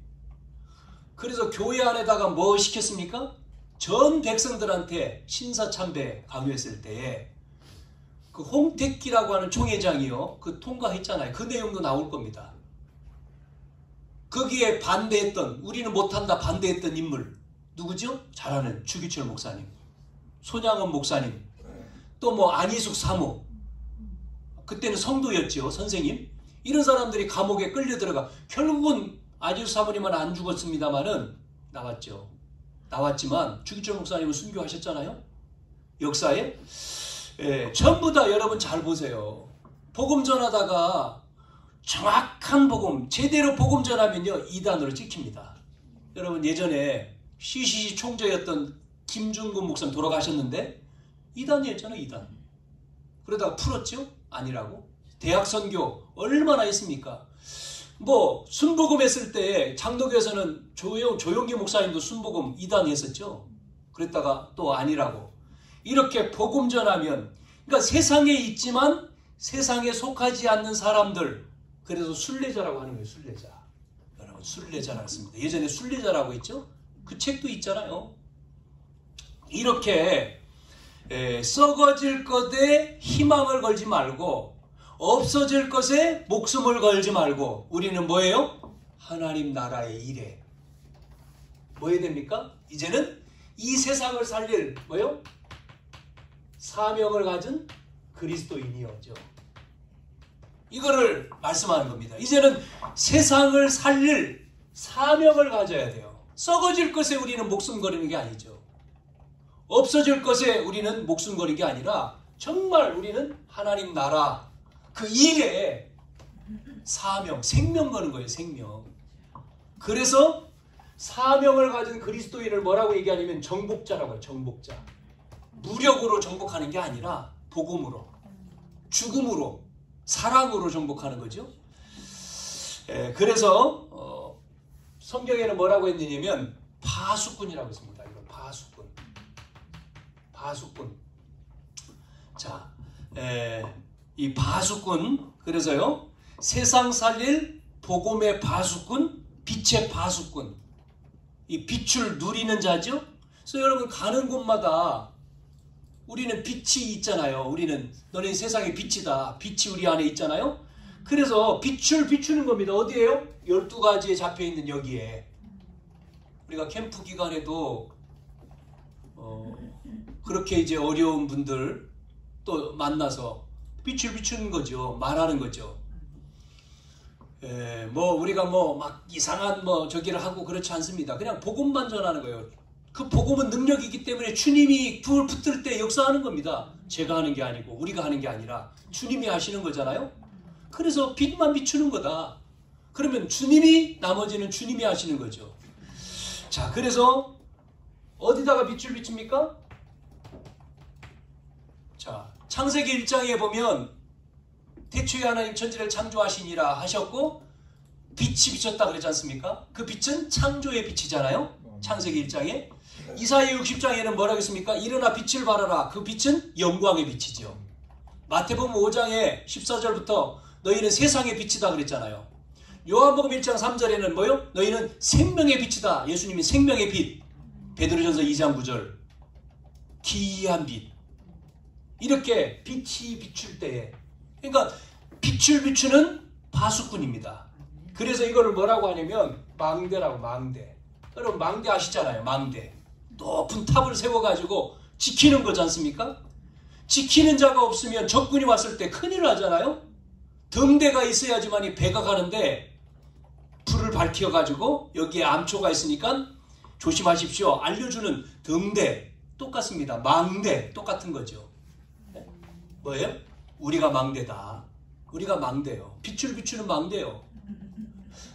그래서 교회 안에다가 뭐 시켰습니까? 전 백성들한테 신사참배 강요했을 때에 그 홍택기라고 하는 총회장이요. 그 통과했잖아요. 그 내용도 나올 겁니다. 거기에 반대했던, 우리는 못한다 반대했던 인물 누구죠? 잘 아는 주기철 목사님, 손양원 목사님, 또 뭐 안희숙 사모, 그때는 성도였죠. 선생님. 이런 사람들이 감옥에 끌려 들어가 결국은 안희숙 사모님은 안 죽었습니다마는 나왔죠. 나왔지만 주기철 목사님은 순교하셨잖아요. 역사에. 전부 다 여러분 잘 보세요. 복음 전하다가 정확한 복음, 제대로 복음 전하면요 이단으로 찍힙니다. 여러분 예전에 CCC 총재였던 김중근 목사님 돌아가셨는데 이단이었잖아요. 이단. 그러다가 풀었죠? 아니라고. 대학 선교 얼마나 했습니까? 뭐 순복음 했을 때 장로교에서는 조용기 목사님도 순복음 이단 했었죠. 그랬다가 또 아니라고. 이렇게 복음 전하면, 그러니까 세상에 있지만 세상에 속하지 않는 사람들, 그래서 순례자라고 하는 거예요. 순례자. 여러분 순례자라고 했습니다. 예전에 순례자라고 했죠. 그 책도 있잖아요. 이렇게 썩어질 것에 희망을 걸지 말고 없어질 것에 목숨을 걸지 말고 우리는 뭐예요? 하나님 나라의 일에 뭐 해야 됩니까? 이제는 이 세상을 살릴 뭐요? 사명을 가진 그리스도인이었죠. 이거를 말씀하는 겁니다. 이제는 세상을 살릴 사명을 가져야 돼요. 썩어질 것에 우리는 목숨 거리는 게 아니죠. 없어질 것에 우리는 목숨 거리는 게 아니라 정말 우리는 하나님 나라 그 일에 사명, 생명 거는 거예요. 생명. 그래서 사명을 가진 그리스도인을 뭐라고 얘기하냐면 정복자라고 해요. 정복자. 무력으로 정복하는 게 아니라 복음으로, 죽음으로, 사랑으로 정복하는 거죠. 그래서 성경에는 뭐라고 했느냐면 파수꾼이라고 했습니다. 이거 파수꾼. 파수꾼. 자, 이 파수꾼, 그래서요, 세상 살릴 복음의 파수꾼, 빛의 파수꾼, 이 빛을 누리는 자죠. 그래서 여러분 가는 곳마다 우리는 빛이 있잖아요. 너는 세상의 빛이다. 빛이 우리 안에 있잖아요. 그래서 빛을 비추는 겁니다. 어디에요? 12가지에 잡혀있는 여기에. 우리가 캠프 기간에도 그렇게 이제 어려운 분들 또 만나서 빛을 비추는 거죠. 말하는 거죠. 우리가 막 이상한 저기를 하고 그렇지 않습니다. 그냥 복음만 전하는 거예요. 그 복음은 능력이기 때문에 주님이 불 붙을 때 역사하는 겁니다. 제가 하는 게 아니고 우리가 하는 게 아니라 주님이 하시는 거잖아요. 그래서 빛만 비추는 거다. 그러면 나머지는 주님이 하시는 거죠. 자, 그래서 어디다가 빛을 비춥니까? 자, 창세기 1장에 보면 태초에 하나님 천지를 창조하시니라 하셨고 빛이 비쳤다 그러지 않습니까? 그 빛은 창조의 빛이잖아요. 창세기 1장에. 이사야 60장에는 뭐라고 했습니까? 일어나 빛을 발하라. 그 빛은 영광의 빛이죠. 마태복음 5장에 14절부터 너희는 세상의 빛이다 그랬잖아요. 요한복음 1장 3절에는 뭐요? 너희는 생명의 빛이다. 예수님이 생명의 빛. 베드로전서 2장 9절. 기이한 빛. 이렇게 빛이 비출 때에, 그러니까 빛을 비추는 파수꾼입니다. 그래서 이거를 뭐라고 하냐면 망대라고. 망대. 여러분 망대 아시잖아요. 망대. 높은 탑을 세워가지고 지키는 거지 않습니까? 지키는 자가 없으면 적군이 왔을 때 큰일 나잖아요. 등대가 있어야지만이 배가 가는데 불을 밝혀가지고 여기에 암초가 있으니까 조심하십시오. 알려주는 등대 똑같습니다. 망대 똑같은 거죠. 뭐예요? 우리가 망대다. 우리가 망대요. 빛을 비추는 망대요.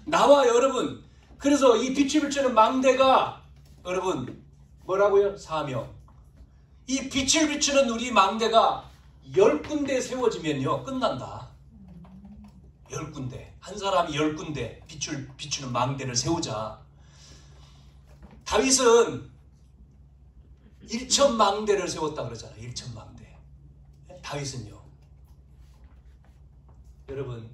나와 여러분. 그래서 이 빛을 비추는 망대가 여러분 뭐라고요? 사명. 이 빛을 비추는 우리 망대가 10군데 세워지면요 끝난다. 10군데. 한 사람이 10군데 빛을 비추는 망대를 세우자. 다윗은 1,000망대를 세웠다 그러잖아요. 1,000망대. 다윗은요. 여러분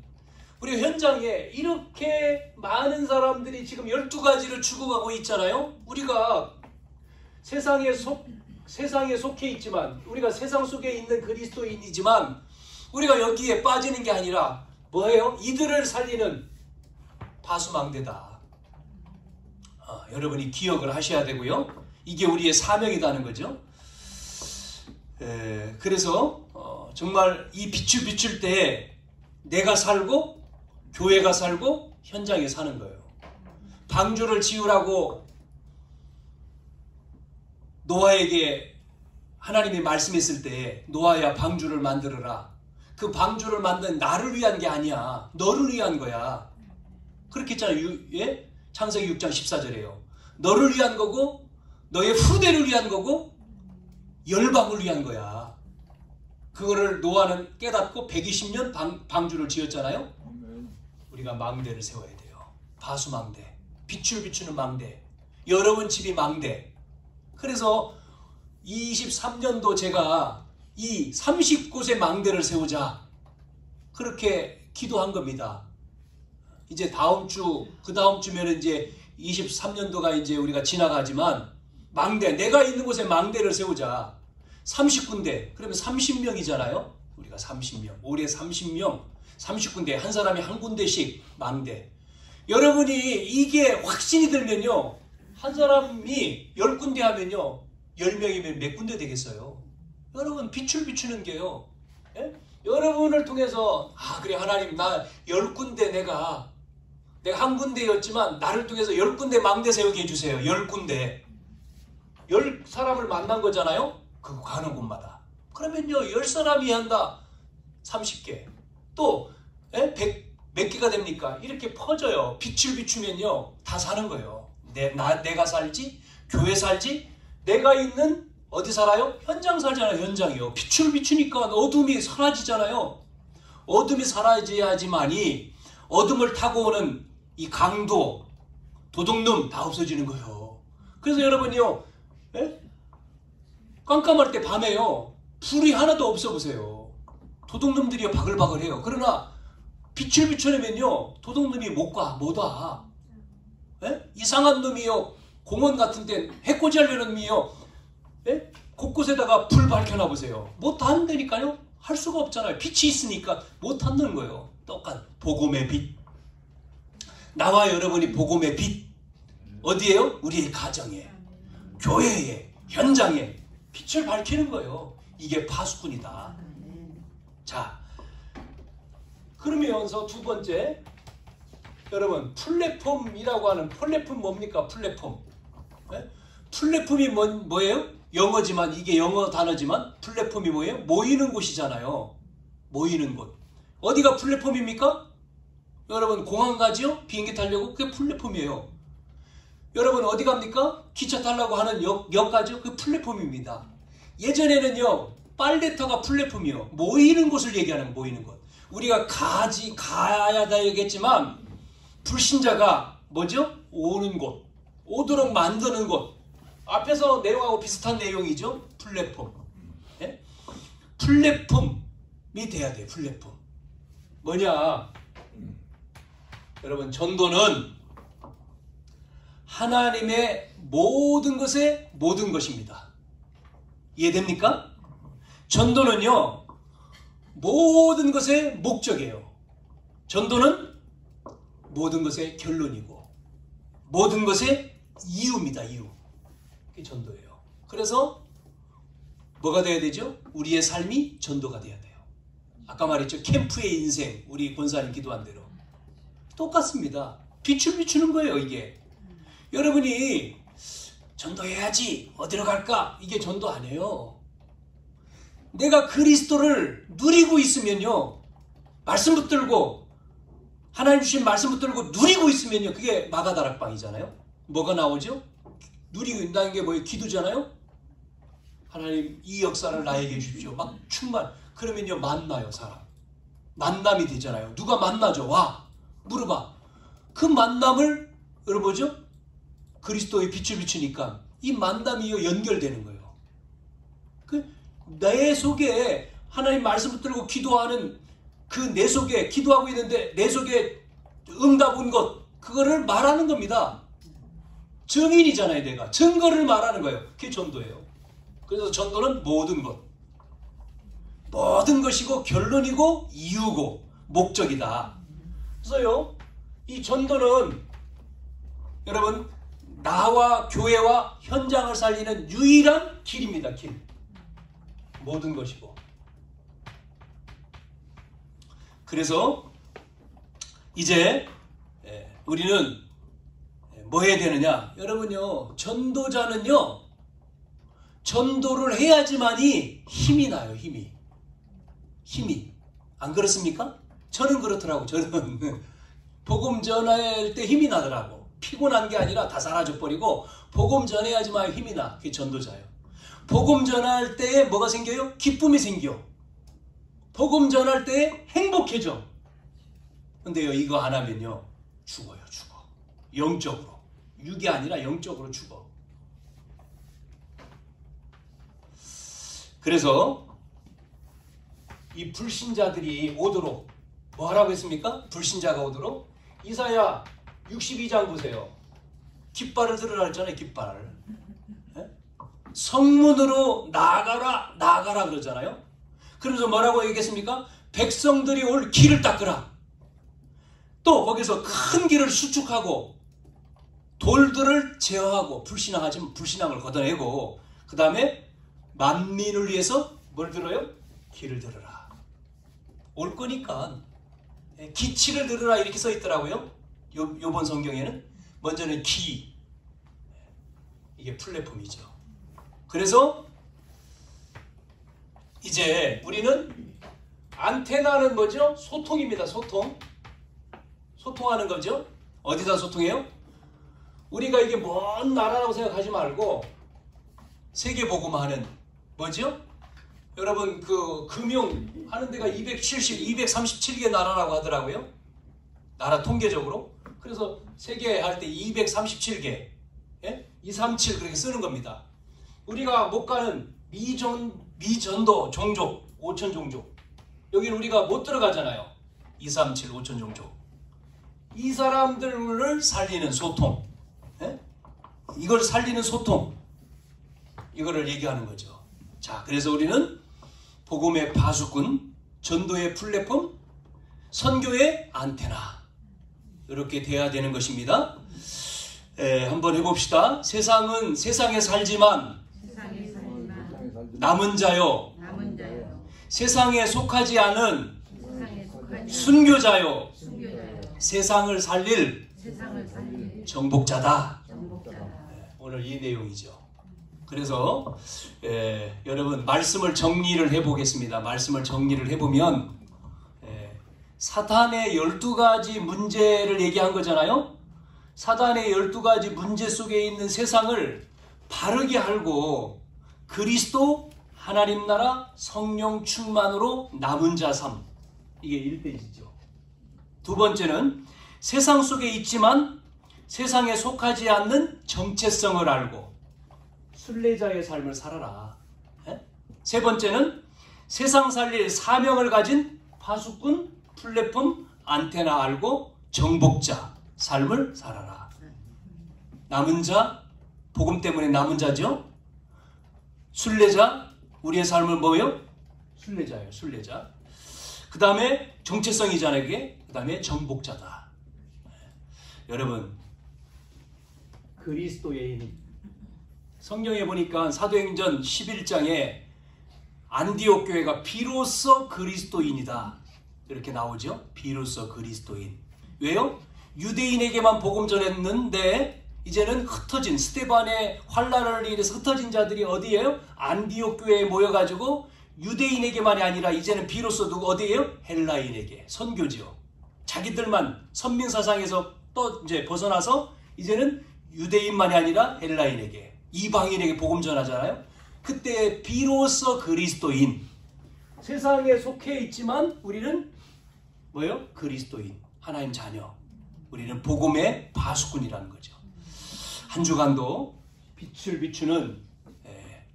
우리 현장에 이렇게 많은 사람들이 지금 12가지를 죽어가고 있잖아요. 우리가 세상에 속해 있지만, 우리가 세상 속에 있는 그리스도인이지만 우리가 여기에 빠지는 게 아니라 뭐예요? 이들을 살리는 파수망대다. 여러분이 기억을 하셔야 되고요. 이게 우리의 사명이라는 거죠. 그래서 정말 이 빛을 비출 때 내가 살고 교회가 살고 현장에 사는 거예요. 방주를 지으라고 노아에게 하나님이 말씀했을 때 노아야 방주를 만들어라. 그 방주를 만든 나를 위한 게 아니야. 너를 위한 거야. 그렇게 했잖아요. 예? 창세기 6장 14절에요. 너를 위한 거고 너의 후대를 위한 거고 열방을 위한 거야. 그거를 노아는 깨닫고 120년 방주를 지었잖아요. 우리가 망대를 세워야 돼요. 파수망대. 빛을 비추는 망대. 여러분 집이 망대. 그래서 23년도 제가 이 30곳의 망대를 세우자 그렇게 기도한 겁니다. 이제 다음 주, 그 다음 주면 이제 23년도가 이제 우리가 지나가지만 망대, 내가 있는 곳에 망대를 세우자. 30군데, 그러면 30명이잖아요. 우리가 30명, 올해 30명, 30군데, 한 사람이 한 군데씩 망대. 여러분이 이게 확신이 들면요, 한 사람이 10군데 하면요, 10명이면 몇 군데 되겠어요? 여러분, 빛을 비추는 게요. 예? 여러분을 통해서, 아, 그래, 하나님, 나 10군데 내가 한 군데였지만, 나를 통해서 10군데 망대 세우게 해주세요. 10군데. 10사람을 만난 거잖아요? 그거 가는 곳마다. 그러면요, 10사람이 한다. 30개. 또, 100 몇 개가 됩니까? 이렇게 퍼져요. 빛을 비추면요, 다 사는 거예요. 내가 살지? 교회 살지? 내가 있는 어디 살아요? 현장 살잖아요. 현장이요. 빛을 비추니까 어둠이 사라지잖아요. 어둠이 사라져야지만이 어둠을 타고 오는 이 강도, 도둑놈 다 없어지는 거예요. 그래서 여러분이요, 깜깜할 때 밤에요, 불이 하나도 없어 보세요. 도둑놈들이요 바글바글해요. 그러나 빛을 비춰내면요, 도둑놈이 못 와. 이상한 놈이요, 공원 같은 데 해코지 하려는 놈이요, 곳곳에다가 불 밝혀놔 보세요. 못 한다니까요. 할 수가 없잖아요. 빛이 있으니까 못 한다는 거예요. 똑같은 복음의 빛. 나와 여러분이 복음의 빛. 어디에요? 우리의 가정에, 교회에, 현장에 빛을 밝히는 거예요. 이게 파수꾼이다. 자, 그러면서 두 번째, 여러분, 플랫폼이라고 하는, 플랫폼 뭡니까? 플랫폼. 플랫폼이 뭐예요? 영어지만, 이게 영어 단어지만 플랫폼이 뭐예요? 모이는 곳이잖아요. 모이는 곳. 어디가 플랫폼입니까? 여러분, 공항 가지요? 비행기 타려고? 그게 플랫폼이에요. 여러분, 어디 갑니까? 기차 타려고 하는 역 가지요? 그게 플랫폼입니다. 예전에는요, 빨래터가 플랫폼이요. 모이는 곳을 얘기하는 거예요. 모이는 곳. 우리가 가야 되겠지만, 불신자가 뭐죠? 오는 곳. 오도록 만드는 곳. 앞에서 내용하고 비슷한 내용이죠? 플랫폼. 예? 플랫폼이 돼야 돼요. 플랫폼. 뭐냐? 여러분, 전도는 하나님의 모든 것의 모든 것입니다. 이해됩니까? 전도는요, 모든 것의 목적이에요. 전도는 모든 것의 결론이고 모든 것의 이유입니다. 이유. 그게 전도예요. 그래서 뭐가 돼야 되죠? 우리의 삶이 전도가 돼야 돼요. 아까 말했죠. 캠프의 인생, 우리 권사님 기도한 대로 똑같습니다. 빛을 비추는 거예요. 이게 여러분이 전도해야지, 어디로 갈까? 이게 전도 아니에요. 내가 그리스도를 누리고 있으면요, 말씀 붙들고, 하나님 주신 말씀 붙들고 누리고 있으면요, 그게 마가다락방이잖아요. 뭐가 나오죠? 누리고 있다는 게 뭐예요? 기도잖아요. 하나님, 이 역사를 나에게 주십시오. 막 충만. 그러면요, 만나요. 사람 만남이 되잖아요. 누가 만나죠? 와, 물어봐. 그 만남을 여러분 뭐죠? 그리스도의 빛을 비추니까 이 만남이 연결되는 거예요. 내 속에 하나님 말씀 붙들고 기도하는 그 내 속에, 기도하고 있는데 내 속에 응답 온 것, 그거를 말하는 겁니다. 증인이잖아요. 내가 증거를 말하는 거예요. 그게 전도예요. 그래서 전도는 모든 것, 모든 것이고 결론이고 이유고 목적이다. 그래서요, 이 전도는 여러분, 나와 교회와 현장을 살리는 유일한 길입니다. 길. 모든 것이고. 그래서 이제 우리는 뭐 해야 되느냐? 여러분요, 전도자는요, 전도를 해야지만이 힘이 나요. 힘이. 안 그렇습니까? 저는 그렇더라고. 저는 복음 전할 때 힘이 나더라고. 피곤한 게 아니라 다 사라져버리고 복음 전해야지만 힘이 나. 그게 전도자예요. 복음 전할 때에 뭐가 생겨요? 기쁨이 생겨. 복음 전할 때에 행복해져. 근데요, 이거 안 하면요, 죽어요. 영적으로. 육이 아니라 영적으로 죽어. 그래서 이 불신자들이 오도록 뭐라고 했습니까? 불신자가 오도록 이사야 62장 보세요. 깃발을 들으라 했잖아요. 깃발. 성문으로 나아가라 그러잖아요. 그러면서 뭐라고 얘기했습니까? 백성들이 올 길을 닦으라. 또 거기서 큰 길을 수축하고 돌들을 제어하고 불신앙을 걷어내고 그 다음에 만민을 위해서 뭘 들어요? 길을 들으라. 올 거니까 기치를 들으라 이렇게 써 있더라고요. 요번 성경에는 먼저는 기, 이게 플랫폼이죠. 그래서 이제 우리는 안테나는 뭐죠? 소통입니다. 소통하는 거죠. 어디다 소통해요? 우리가 이게 먼 나라라고 생각하지 말고 세계복음하는 뭐죠? 여러분 그 금융하는 데가 237개 나라라고 하더라고요. 나라 통계적으로. 그래서 세계 할 때 237개 237 그렇게 쓰는 겁니다. 우리가 못 가는 미전도 종족 5천 종족 여기는 우리가 못 들어가잖아요. 237 5천 종족. 이 사람들을 살리는 소통, 이걸 살리는 소통, 이거를 얘기하는 거죠. 자, 그래서 우리는 복음의 파수꾼, 전도의 플랫폼, 선교의 안테나 이렇게 돼야 되는 것입니다. 한번 해봅시다. 세상은 세상에 살지만 남은 자요, 세상에 속하지 않은 순교자요, 세상을 살릴 정복자다. 오늘 이 내용이죠. 그래서 여러분 말씀을 정리를 해보겠습니다. 말씀을 정리를 해보면 사탄의 12가지 문제를 얘기한 거잖아요. 사탄의 12가지 문제 속에 있는 세상을 바르게 알고 그리스도 하나님 나라 성령 충만으로 남은 자 삶, 이게 1페이지죠. 두 번째는 세상 속에 있지만 세상에 속하지 않는 정체성을 알고 순례자의 삶을 살아라. 세 번째는 세상 살릴 사명을 가진 파수꾼, 플랫폼, 안테나 알고 정복자 삶을 살아라. 남은 자, 복음 때문에 남은 자죠. 순례자, 우리의 삶을 뭐예요? 순례자예요. 순례자. 그 다음에 정체성이잖아요. 이게. 그 다음에 정복자다. 여러분 그리스도의 성경에 보니까 사도행전 11장에 안디옥 교회가 비로소 그리스도인이다 이렇게 나오죠. 비로소 그리스도인. 왜요? 유대인에게만 복음 전했는데 이제는 흩어진 스데반의 환난을 인해서 흩어진 자들이 어디예요? 안디옥 교회에 모여가지고 유대인에게만이 아니라 이제는 비로소 누구 어디예요? 헬라인에게 선교지요. 자기들만 선민사상에서 또 이제 벗어나서 이제는 유대인만이 아니라 헬라인에게 이방인에게 복음 전하잖아요. 그때 비로소 그리스도인. 세상에 속해 있지만 우리는 뭐예요? 그리스도인. 하나님 자녀. 우리는 복음의 파수꾼이라는 거죠. 한 주간도 빛을 비추는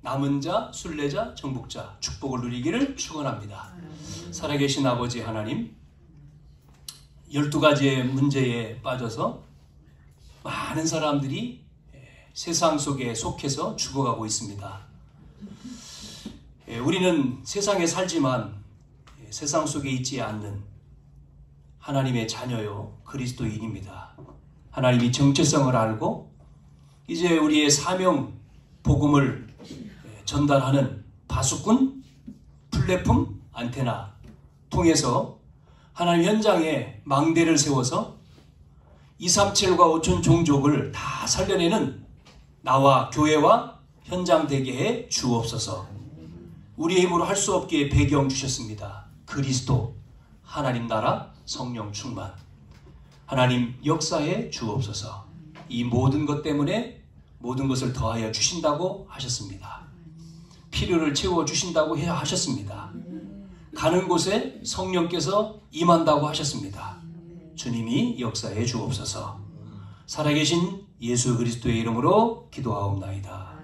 남은 자, 순례자, 정복자 축복을 누리기를 축원합니다. 살아계신 아버지 하나님, 12가지의 문제에 빠져서 많은 사람들이 세상 속에 속해서 죽어가고 있습니다. 우리는 세상에 살지만 세상 속에 있지 않는 하나님의 자녀요 그리스도인입니다. 하나님이 정체성을 알고 이제 우리의 사명 복음을 전달하는 파수꾼, 플랫폼, 안테나 통해서 하나님 현장에 망대를 세워서 237과 5천 종족을 다 살려내는 나와 교회와 현장 되게 해 주옵소서. 우리의 힘으로 할 수 없기에 배경 주셨습니다. 그리스도, 하나님 나라, 성령 충만. 하나님 역사해 주옵소서. 이 모든 것 때문에 모든 것을 더하여 주신다고 하셨습니다. 필요를 채워주신다고 하셨습니다. 가는 곳에 성령께서 임한다고 하셨습니다. 주님이 역사해 주옵소서. 살아계신 예수 그리스도의 이름으로 기도하옵나이다.